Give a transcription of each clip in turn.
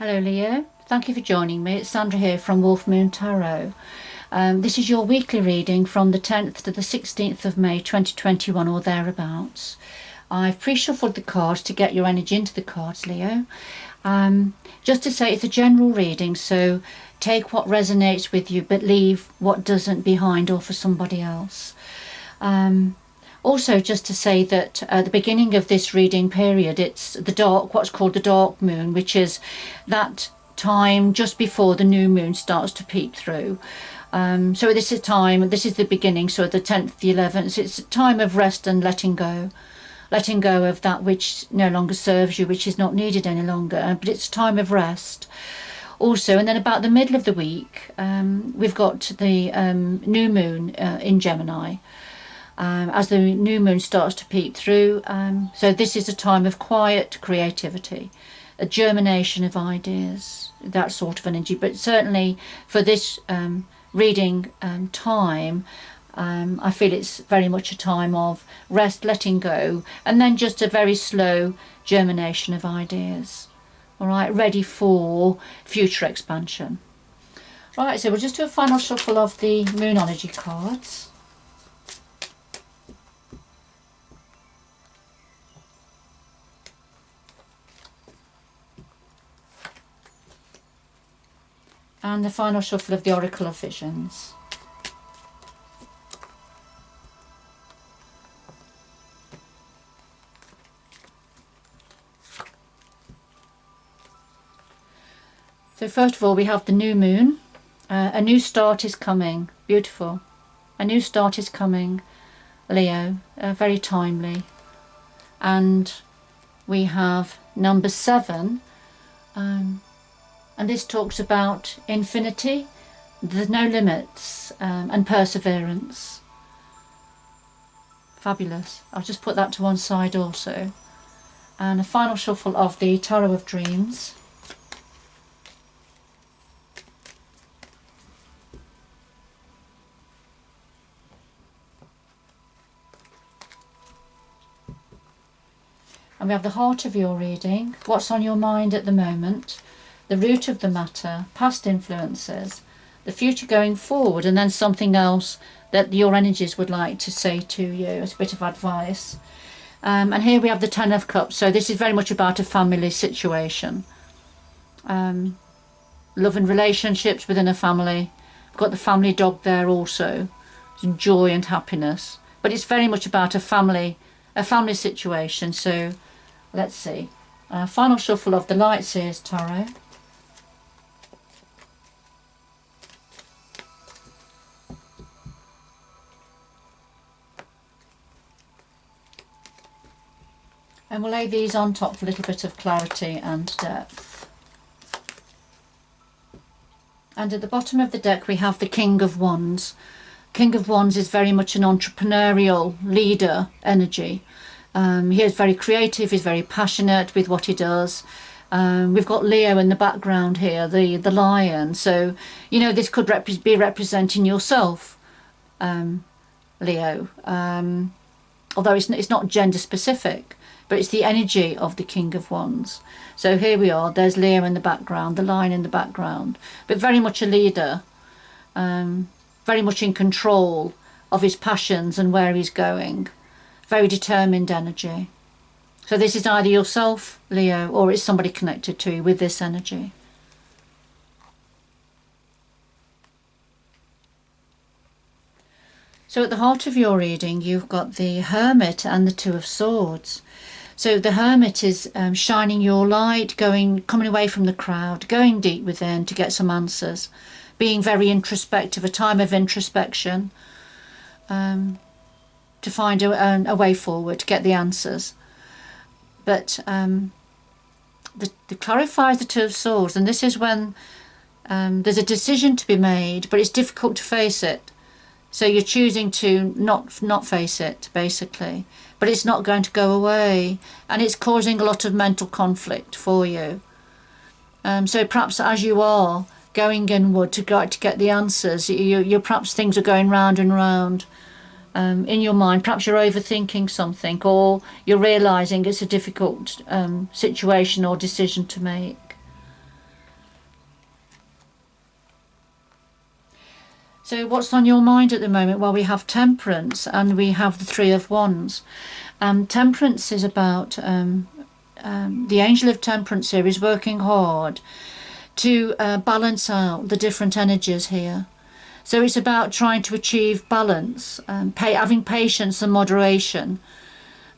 Hello Leo, thank you for joining me. It's Sandra here from Wolf Moon Tarot. This is your weekly reading from the 10th to the 16th of May 2021 or thereabouts. I've pre-shuffled the cards to get your energy into the cards, Leo. Just to say it's a general reading, so take what resonates with you but leave what doesn't behind or for somebody else. Also, just to say that at the beginning of this reading period, it's what's called the dark moon, which is that time just before the new moon starts to peek through. So this is the beginning, so the 10th, the 11th, it's a time of rest and letting go of that which no longer serves you, which is not needed any longer, but it's a time of rest. Also, and then about the middle of the week, we've got the new moon in Gemini. As the new moon starts to peek through. So this is a time of quiet creativity, a germination of ideas, that sort of energy. But certainly for this reading time, I feel it's very much a time of rest, letting go, and then just a very slow germination of ideas. All right, ready for future expansion. Right, so we'll just do a final shuffle of the Moonology cards. And the final shuffle of the Oracle of Visions. So first of all, we have the new moon. A new start is coming. Beautiful. A new start is coming, Leo. Very timely. And we have number 7. And this talks about infinity, there's no limits, and perseverance. Fabulous. I'll just put that to one side also. And a final shuffle of the Tarot of Dreams. And we have the heart of your reading, what's on your mind at the moment, the root of the matter, past influences, the future going forward, and then something else that your energies would like to say to you as a bit of advice. And here we have the 10 of Cups, so this is very much about a family situation. Love and relationships within a family. We've got the family dog there also, joy and happiness. But it's very much about a family situation, so let's see. Final shuffle of the Lightseers Tarot. And we'll lay these on top for a little bit of clarity and depth. And at the bottom of the deck we have the King of Wands. King of Wands is very much an entrepreneurial leader energy. He is very creative, he's very passionate with what he does. We've got Leo in the background here, the lion. So, you know, this could be representing yourself, Leo. Although it's not gender specific. But it's the energy of the King of Wands. So here we are, there's Leo in the background, the lion in the background, but very much a leader, very much in control of his passions and where he's going, very determined energy. So this is either yourself, Leo, or it's somebody connected to you with this energy. So at the heart of your reading, you've got the Hermit and the Two of Swords. So the Hermit is shining your light, coming away from the crowd, going deep within to get some answers, being very introspective, a time of introspection, to find a way forward, to get the answers. But the clarifies the Two of Swords, and this is when there's a decision to be made, but it's difficult to face it. So you're choosing to not face it, basically. But it's not going to go away. And it's causing a lot of mental conflict for you. So perhaps as you are going inward to get the answers, you're perhaps things are going round and round in your mind. Perhaps you're overthinking something, or you're realising it's a difficult situation or decision to make. So what's on your mind at the moment? Well, we have Temperance and we have the Three of Wands. Temperance is about the Angel of Temperance here is working hard to balance out the different energies here. So it's about trying to achieve balance, having patience and moderation,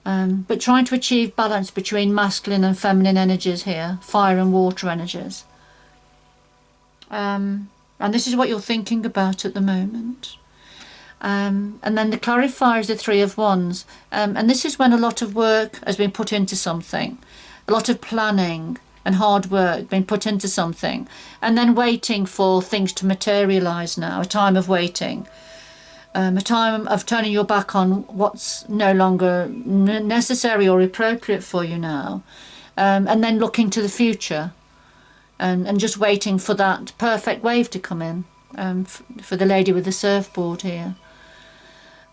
but trying to achieve balance between masculine and feminine energies here, fire and water energies. And this is what you're thinking about at the moment. And then the clarifier is the Three of Wands. And this is when a lot of work has been put into something, a lot of planning and hard work being put into something, and then waiting for things to materialise now, a time of waiting, a time of turning your back on what's no longer necessary or appropriate for you now, and then looking to the future, and just waiting for that perfect wave to come in, for the lady with the surfboard here.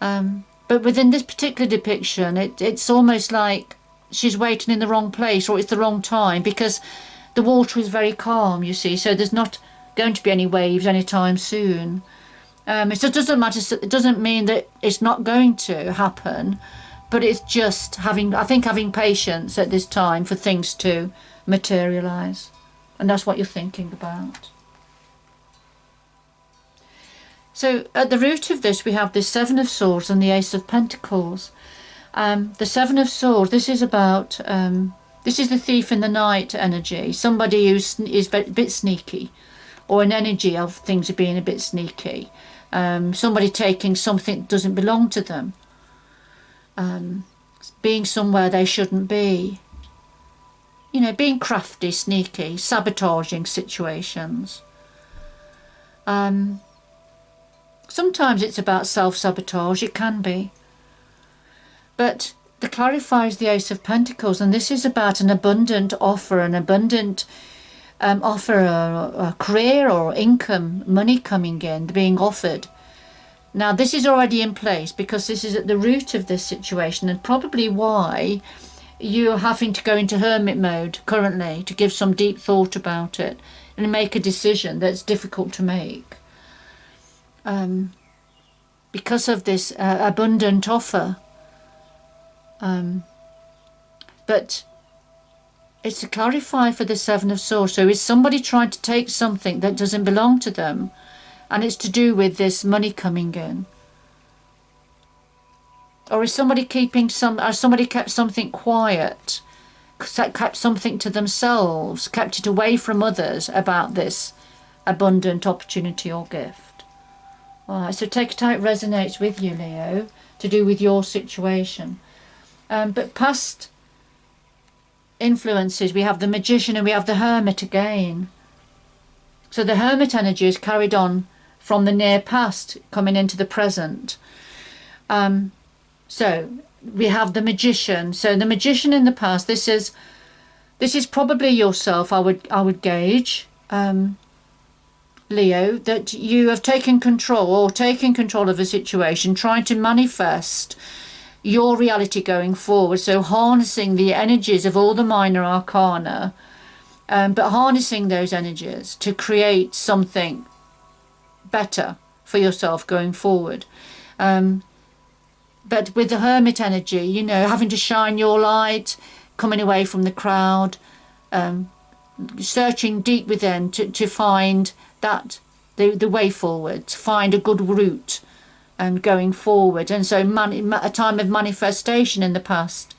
But within this particular depiction, it's almost like she's waiting in the wrong place, or it's the wrong time, because the water is very calm, you see, so there's not going to be any waves anytime soon. It just doesn't matter, it doesn't mean that it's not going to happen, but it's just having patience at this time for things to materialise, and that's what you're thinking about. So at the root of this we have the Seven of Swords and the Ace of Pentacles. The Seven of Swords, this is about, this is the thief in the night energy, somebody who is a bit sneaky, or an energy of things being a bit sneaky, somebody taking something that doesn't belong to them, being somewhere they shouldn't be, you know, being crafty, sneaky, sabotaging situations. Sometimes it's about self-sabotage, it can be. But the clarifier is the Ace of Pentacles, and this is about an abundant offer, a career or income, money coming in, being offered. Now this is already in place because this is at the root of this situation, and probably why you're having to go into hermit mode currently, to give some deep thought about it and make a decision that's difficult to make. Because of this abundant offer. But it's a clarifier for the Seven of Swords. So is somebody trying to take something that doesn't belong to them, and it's to do with this money coming in? Or is somebody somebody kept something quiet, kept something to themselves, kept it away from others about this abundant opportunity or gift? Alright, so take it how it resonates with you, Leo, to do with your situation. But past influences, we have the Magician and we have the Hermit again. So the Hermit energy is carried on from the near past coming into the present. So we have the Magician. So the Magician in the past, this is probably yourself, I would gauge, Leo, that you have taken control of a situation, trying to manifest your reality going forward. So harnessing the energies of all the minor arcana, but harnessing those energies to create something better for yourself going forward. But with the Hermit energy, you know, having to shine your light, coming away from the crowd, searching deep within to find that the way forward, to find a good route going forward. And so a time of manifestation in the past,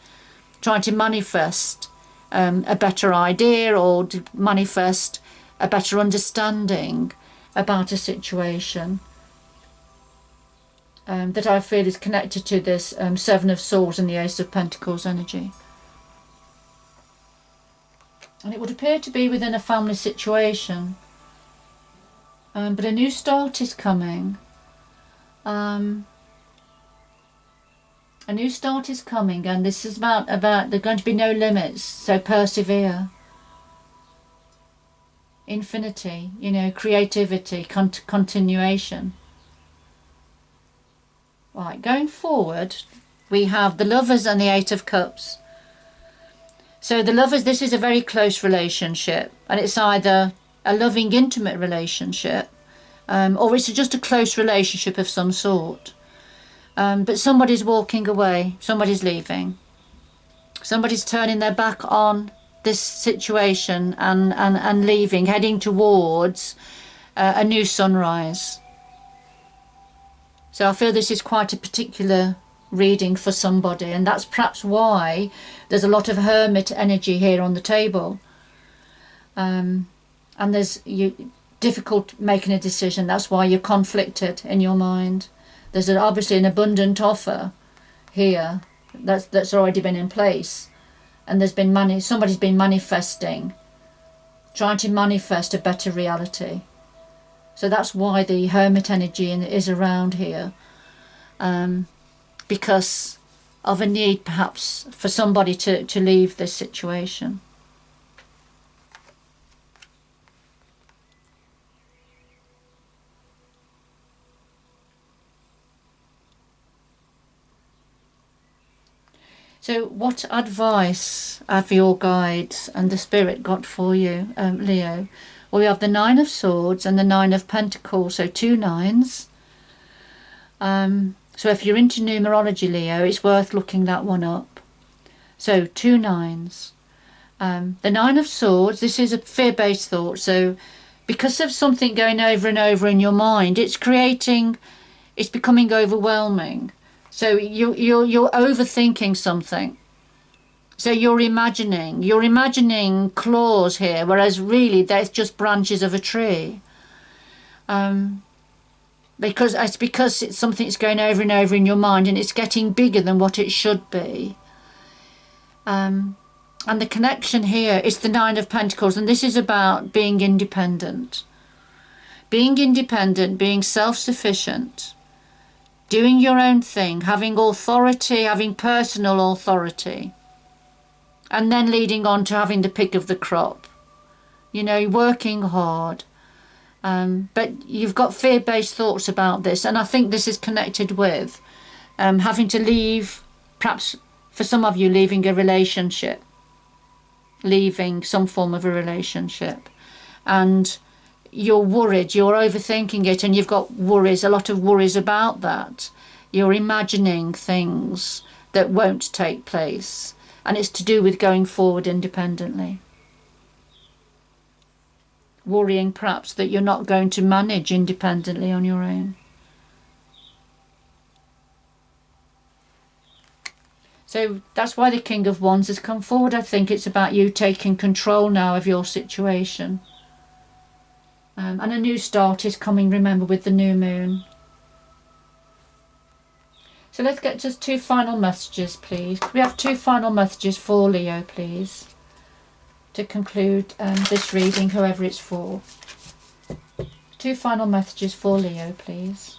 trying to manifest a better idea, or to manifest a better understanding about a situation, that I feel is connected to this Seven of Swords and the Ace of Pentacles energy. And it would appear to be within a family situation, but a new start is coming. A new start is coming, and this is about there are going to be no limits, so persevere. Infinity, you know, creativity, continuation. Right, going forward, we have the Lovers and the Eight of Cups. So the Lovers, this is a very close relationship, and it's either a loving, intimate relationship, or it's just a close relationship of some sort. But somebody's walking away, somebody's leaving, somebody's turning their back on this situation and leaving, heading towards a new sunrise. So I feel this is quite a particular reading for somebody, and that's perhaps why there's a lot of hermit energy here on the table. And there's difficult making a decision. That's why you're conflicted in your mind. There's obviously an abundant offer here that's already been in place, and there's been somebody's been manifesting, trying to manifest a better reality. So that's why the hermit energy is around here, because of a need perhaps for somebody to leave this situation. So what advice have your guides and the Spirit got for you, Leo? Well, we have the Nine of Swords and the Nine of Pentacles, so 2 nines. So if you're into numerology, Leo, it's worth looking that one up. So 2 nines. The Nine of Swords, this is a fear-based thought. So because of something going over and over in your mind, it's becoming overwhelming. So you're overthinking something. So you're imagining claws here, whereas really that's just branches of a tree. Because it's something that's going over and over in your mind, and it's getting bigger than what it should be. And the connection here is the Nine of Pentacles, and this is about being independent. Being independent, being self-sufficient, doing your own thing, having authority, having personal authority, and then leading on to having the pick of the crop. Working hard. But you've got fear-based thoughts about this, and I think this is connected with having to leave, perhaps for some of you, leaving a relationship, leaving some form of a relationship, and you're worried, you're overthinking it, and you've got worries, a lot of worries about that. You're imagining things that won't take place, and it's to do with going forward independently. Worrying perhaps that you're not going to manage independently on your own. So that's why the King of Wands has come forward. I think it's about you taking control now of your situation. And a new start is coming, remember, with the new moon. So let's get just 2 final messages, please. Could we have 2 final messages for Leo, please, to conclude this reading, whoever it's for. 2 final messages for Leo, please,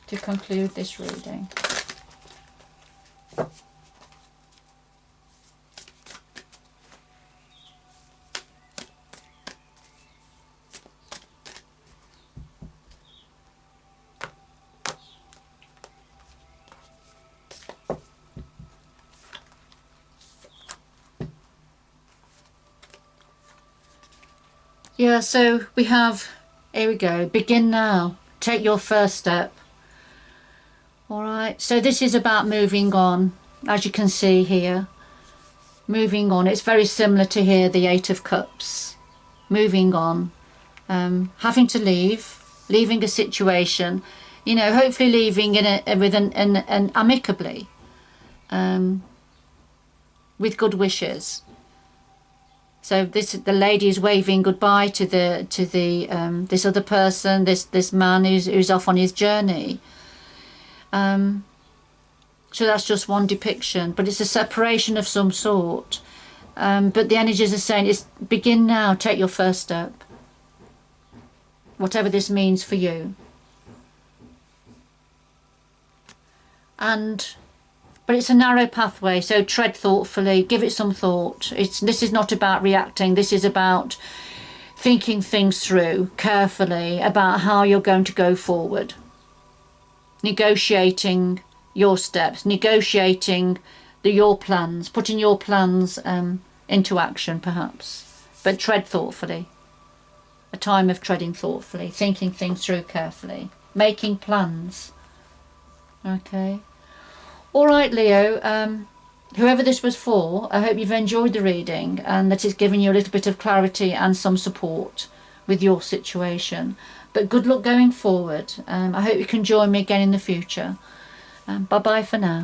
to conclude this reading. Yeah, so we have, here we go, begin now, take your first step. All right, so this is about moving on, as you can see here, moving on. It's very similar to here, the 8 of Cups, moving on, having to leaving a situation, hopefully leaving with an amicably, with good wishes. So the lady is waving goodbye to this other person, this man who's off on his journey. So that's just one depiction, but it's a separation of some sort. But the energies are saying it's begin now, take your first step. Whatever this means for you. But it's a narrow pathway, so tread thoughtfully, give it some thought. This is not about reacting, this is about thinking things through carefully about how you're going to go forward. Negotiating your steps, negotiating your plans, putting your plans into action perhaps, but tread thoughtfully. a time of treading thoughtfully, thinking things through carefully, making plans. Okay. All right, Leo. Whoever this was for, I hope you've enjoyed the reading and that it's given you a little bit of clarity and some support with your situation. But good luck going forward. I hope you can join me again in the future. Bye bye for now.